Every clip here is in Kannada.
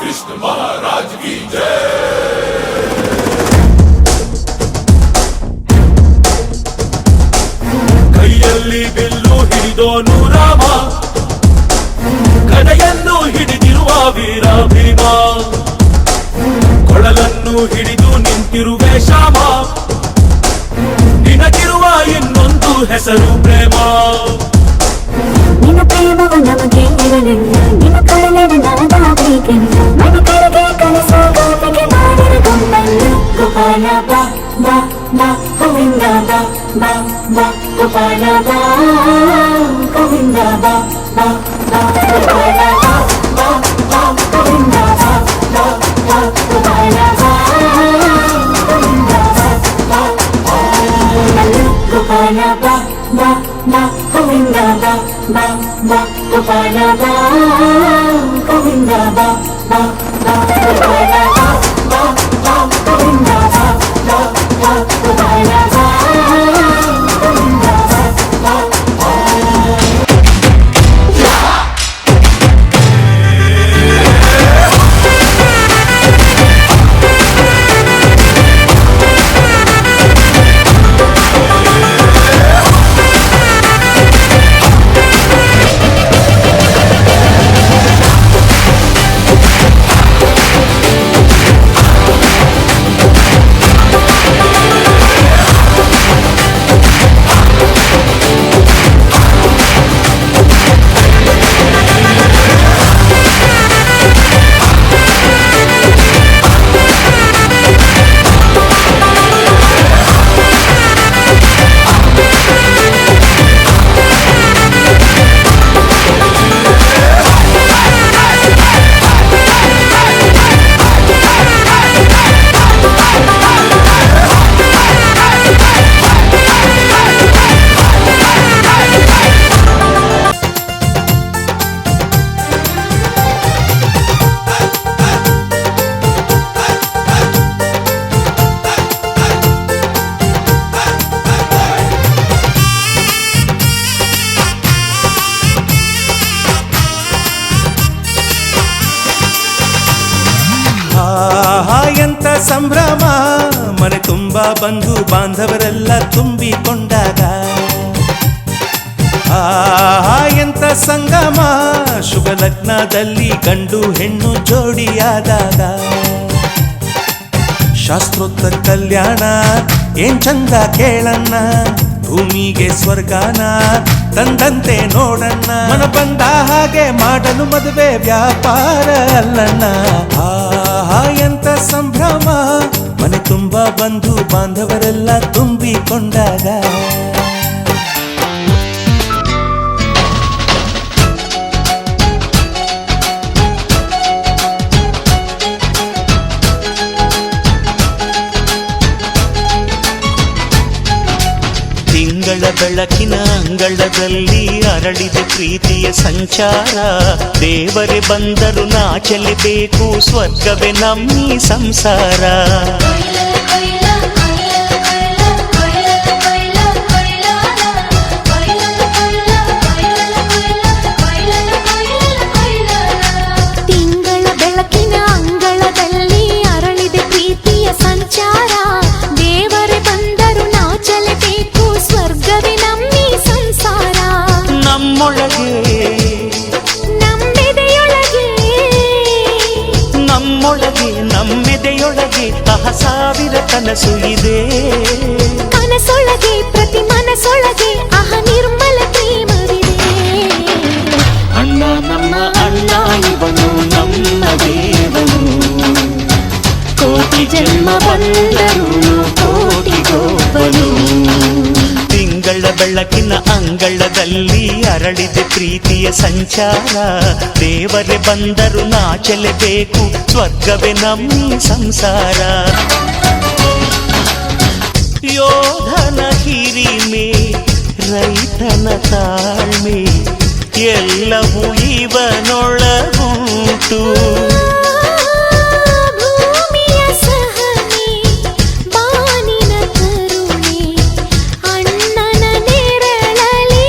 कृष्ण महाराज की जय। ಕೈಯಲ್ಲಿ ಬಿಲ್ಲು ಹಿಡಿದೋನು ರಾಮ, ಗದೆಯನ್ನು ಹಿಡಿದಿರುವ ವೀರ ಭೀಮ, ಕೊಳಲನ್ನು ಹಿಡಿದು ನಿಂತಿರುವೆ ಶ್ಯಾಮ, ನಿನಗಿರುವ ಇನ್ನೊಂದು ಹೆಸರು ಪ್ರೇಮ. ನಿನ್ನ ಪ್ರೇಮವು ನಮಗೆ ಇರಲಿಲ್ಲ, ನಿನ್ನ ಕರಳೆದ ನಾದಾಗಬೇಕೆಂದು ಮನ ಕರೆಗೆ ಕನಸು ಗಾಪಿಗೆ ಮಾಡಿದ ಗಮ್ಮನ್ನು. ಗೋಪಾಲ ಬಾ ಬಾ ಬಾ ಗೋವಿಂದ ಬಾ ಬಾ ಬಾ ಗೋಪಾಲ ಬಾ ಗೋವಿಂದ ಬಾ ಬಾ ಬಾ ಗೋಪಾಲ ಬಾ ಬಾ ಬಾ ಗೋವಿಂದ ಬಾ ಬಾ ಬಾ ಗೋಪಾಲ ಬಾ ಗೋವಿಂದ ಬಾ ಬಾ ಗೋಪಾಲ ಬಾ ಬಾ ಬಾ ಗೋವಿಂದ ಬಾ ಬಾ ಬಾ ಗೋಪಾಲ ಬಾ ಗೋವಿಂದ ಬಾ ಬಾ ಬಾ ಗೋಪಾಲ ಬಾ ಬಾ ಬಾ ಗೋವಿಂದ ಬಾ ಬಾ ಬಾ ಗೋಪಾಲ ಬಾ ಗೋವಿಂದ ಬಾ ಬಾ. ಎಂತ ಸಂಭ್ರಮ, ಮನೆ ತುಂಬ ಬಂಧು ಬಾಂಧವರೆಲ್ಲ ತುಂಬಿಕೊಂಡಾಗ. ಎಂತ ಸಂಗಮ, ಶುಭ ಲಗ್ನದಲ್ಲಿ ಗಂಡು ಹೆಣ್ಣು ಜೋಡಿಯಾದಾಗ. ಶಾಸ್ತ್ರೋಕ್ತ ಕಲ್ಯಾಣ ಏನ್ ಚಂದ ಕೇಳಣ್ಣ, ಭೂಮಿಗೆ ಸ್ವರ್ಗಾನ ತಂದಂತೆ ನೋಡಣ್ಣ. ಮನ ಬಂದ ಹಾಗೆ ಮಾಡಲು ಮದುವೆ ವ್ಯಾಪಾರ ಅಲ್ಲಣ್ಣ. ಎಂತ ಸಂಭ್ರಮ, ಮನೆ ತುಂಬ ಬಂಧು ಬಾಂಧವರೆಲ್ಲ ತುಂಬಿಕೊಂಡಾಗ. ತಿಂಗಳ ಬೆಳಕಿನ ಅಂಗಳದಲ್ಲಿ ಅರಳಿದ ಪ್ರೀತಿಯ ಸಂಚಾರ. ದೇವರೇ ಬಂದರು ನಾಚಲೇಬೇಕು, ಸ್ವರ್ಗವೇ ನಮ್ಮಿ ಸಂಸಾರ. ತಿಂಗಳ ಬೆಳಕಿನ ಅಂಗಳದಲ್ಲಿ ಅರಳಿದ ಪ್ರೀತಿಯ ಸಂಚಾರ. ದೇವರೇ ಬಂದರು ನಾಚಲೇಬೇಕು, ಸ್ವರ್ಗವೇ ನಮ್ಮಿ ಸಂಸಾರ. ನಮ್ಮೊಳಗೆ ನಮ್ಮೆದೆಯೊಳಗೆ ನಮ್ಮೆದೆಯೊಳಗೆ ಸಾವಿರ ಕನಸು ಇದೆ. ಕನಸೊಳಗೆ ಪ್ರತಿ ಮನಸೊಳಗೆ ನಿರ್ಮಲ ಪ್ರೇಮವಿದೆ. ಅಣ್ಣ ನಮ್ಮ ಅಣ್ಣ ಇವನು ನಮ್ಮ ದೇವನು, ಕೋಟಿ ಜನ್ಮ ಬಂದರು ಕೋಟಿಗೊಬ್ಬನು. ತಿಂಗಳ ಬೆಳಕಿನ ಅಂಗಳದಲ್ಲಿ ಅರಳಿದ ಪ್ರೀತಿಯ ಸಂಚಾರ. ದೇವರೇ ಬಂದರು ನಾಚಲೇಬೇಕು, ಸ್ವರ್ಗವೇ ನಮ್ಮಿ ಸಂಸಾರ. ಯೋಧನ ಹಿರಿಮೆ, ರೈತನ ತಾಳ್ಮೆ, ಎಲ್ಲವೂ ಇವನೊಳಗುಂಟು. ಭೂಮಿಯ ಸಹನೆ, ಬಾನಿನ ಕರುಣೆ, ಅಣ್ಣನ ನೆರಳಲಿ.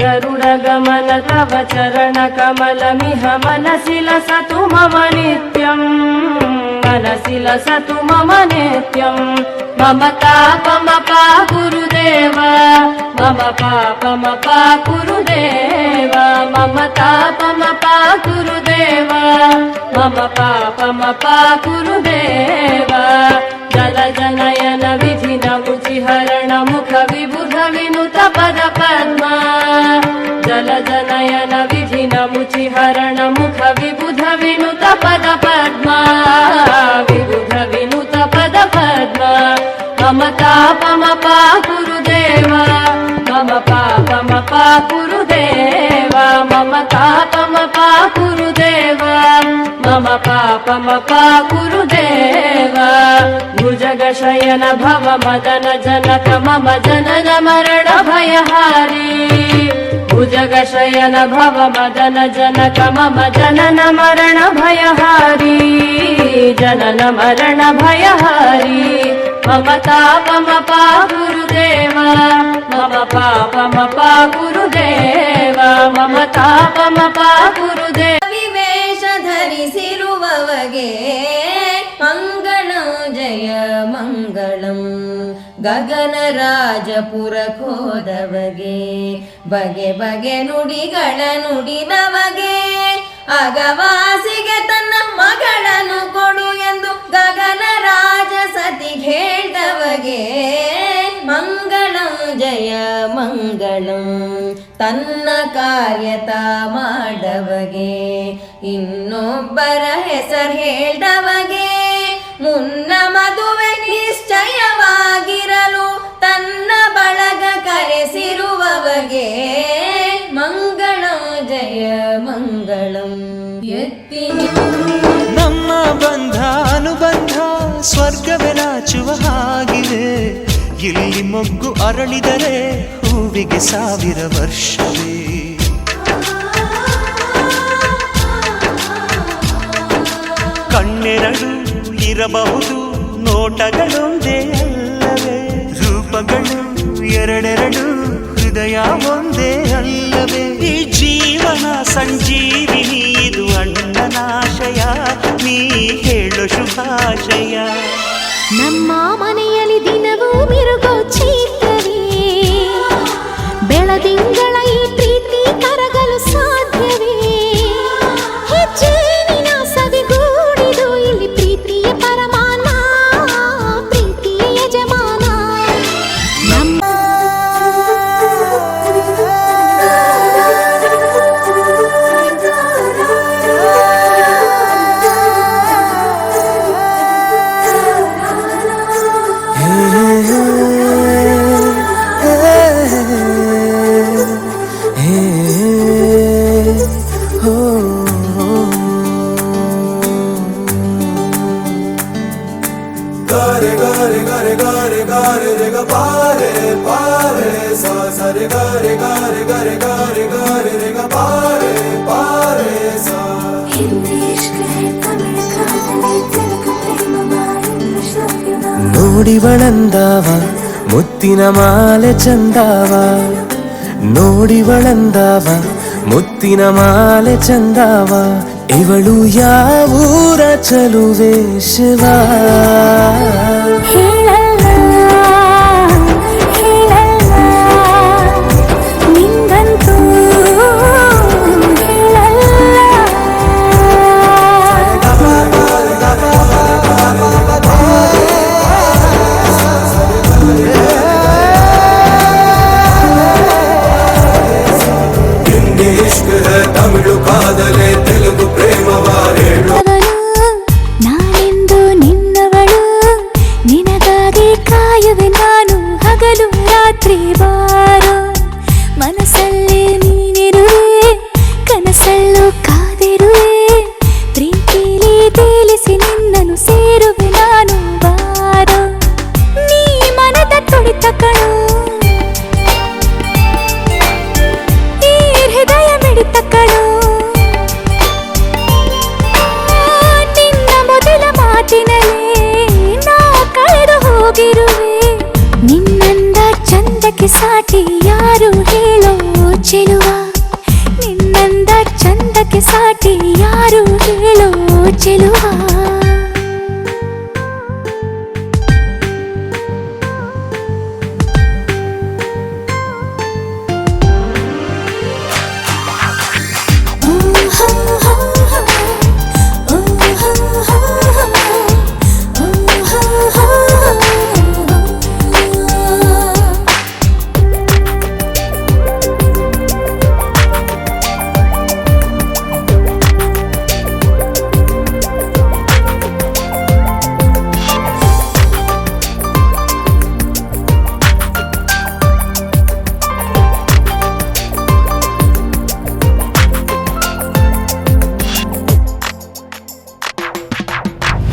ಗರುಡ गमन तव चरण कमलमिह मनसि लसतु मम नित्यं मनसि लसतु मम नित्यं मम तापमपा गुरुदेव मम पापमपा गुरुदेव मम तापमपा गुरुदेव मम पापमपा गुरुदेव जल जनयन विधिन मुचिहरण मुख विबुध विनुत पद पद्मा जल जनयन विधिन मुचिहरण मुख विबुध विनुत पद पद्मा विबुध विनुत पद पद्मा मम तापमपा गुरुदेव मम पापमपा गुरुदेव मम तापमपा गुरुदेव मम पापमपा गुरुदेव भुजगशयन भव मदन जनक मम जनन मरण भयहारी भुजगशयन भव मदन जनक मम जनन मरण भयहारी जनन मरण भयहारी मम तापमपा गुरुदेव मम पापमपा गुरुदेव मम तापमपा गुरुदेव ವಿವೇಶ ಧರಿಸಿರುವವಗೆ ಮಂಗಳಂ ಜಯ ಮಂಗಳಂ ಗಗನ ರಾಜಪುರಕ್ಕೋದವಗೆ ಬಗೆ ಬಗೆ ನುಡಿಗಳ ನುಡಿದವಗೆ ಅಗವಾಸಿಗೆ ತನ್ನ ಮಗಳನ್ನು ಕೊಡು ಎಂದು ಗಗನ ರಾಜ ಸತಿ ಹೇಳ್ದವಗೆ ಮಂಗಳಂ ಜಯ ಮಂಗಳಂ ತನ್ನ ಕಾರ್ಯತ ಮಾಡವಗೆ ಇನ್ನೊಬ್ಬರ ಹೆಸರು ಹೇಳ್ದವಗೆ ಮುನ್ನ ಮದುವೆ ನಿಶ್ಚಯವಾಗಿರಲು ತನ್ನ ಬಳಗ ಕರೆಸಿರುವವಗೆ ಮಂಗಳಂ ಜಯ ಮಂಗಳಂ ಎತ್ತಿ ನಮ್ಮ ಬಂಧ ಅನುಬಂಧ ಸ್ವರ್ಗವೇ ನಾಚುವ ಹಾಗಿವೆ ಇಲ್ಲಿ ಮೊಗ್ಗು ಅರಳಿದರೆ ಹೂವಿಗೆ 1000 ವರ್ಷವೇ ಕಣ್ಣೆರಡು ಇರಬಹುದು ನೋಟಗಳೊಂದೇ ಅಲ್ಲವೇ ರೂಪಗಳು ಎರಡೆರಡು ಹೃದಯ ಒಂದೇ ಅಲ್ಲವೇ ಈ ಜೀವನ ಸಂಜೀವಿನಿ ಇದು ಅಣ್ಣನಾಶಯ ನೀ ಹೇಳು ಶುಭಾಶಯ ನಮ್ಮ ಮನೆಯಲ್ಲಿ ದಿನವೂ ಮಿರುಗೋ ಚೈತ್ರವೇ ಬೆಳದಿಂಗಳ ಈ ಪ್ರೀತಿ ಕರಗಲು ಸಾಧ್ಯವೇ ಹೆಚ್ಚೇನಿನ ಸವಿಗೂಡಿದು ಇಲ್ಲಿ ಪ್ರೀತಿಯ ಪರಮಾನ ಪ್ರೀತಿಯ ಯಜಮಾನ ನಮ್ಮ ಗಾರೆ ಗಾರೆ ಗಾರೆ ಗಾರೆ ಗಾರೆ ರೆ ಗ ಪಾರೆ ಪಾರೆ ಸಾ ಸರೆ ಗಾರೆ ಗಾರೆ ಗಾರೆ ಗಾರೆ ಗಾರೆ ರೆ ಗ ಪಾರೆ ಪಾರೆ ಸಾ ನೋಡಿವಳಂದಾವ ಮುತ್ತಿನ ಮಾಲೆ ಚಂದಾವ ನೋಡಿವಳಂದಾವ ಮುತ್ತಿನ ಮಾಲೆ ಚಂದಾವ ಇವಳು ಯಾವೂರ ಚಲುವೆ ಶಿವ ತಮಿಳು ಕಾದಲೆ ತೆಲುಗು ಪ್ರೇಮವಾರೇಳು ನಾನೆಂದು ನಿನ್ನವಳು ನಿನಗಾಗಿ ಕಾಯುವೆ ನಾನು ಹಗಲು ರಾತ್ರಿ ಬಾರೋ ಮನಸ್ಸಲ್ಲೇ ನೀನಿರುವೆ ಕನಸಲ್ಲೂ ಕಾದಿರುವೆ ಪ್ರೀತಿಲಿ ತೇಲಿಸಿ ನಿನ್ನನ್ನು ಸೇರುವೆ ನಾನು ಬಾರೋ ನೀ ಮನದ ತುಳಿತ ಕಣೋ ಈ ಹೃದಯ ಮಿಡಿತ ಕಣೋ ನಿನ್ನಂದ ಚಂದಕ್ಕೆ ಸಾಟಿ ಯಾರು ಹೇಳೋ ಚೆಲುವ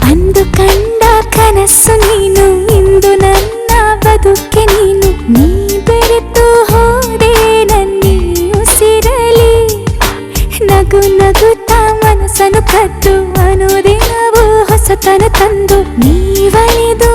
ಅಂದು ಕಂಡ ಕನಸು ನೀನು ಇಂದು ನನ್ನ ಬದುಕೆ ನೀನು ನೀ ಬೆರೆತು ಹೋದೆ ನನ್ನಿ ಉಸಿರಲಿ ನಗು ನಗುತ್ತಾ ಮನಸ್ಸನ್ನು ಕದ್ದು ಅನುದಿನವೂ ಹೊಸತನ ತಂದು ನೀವಲಿದು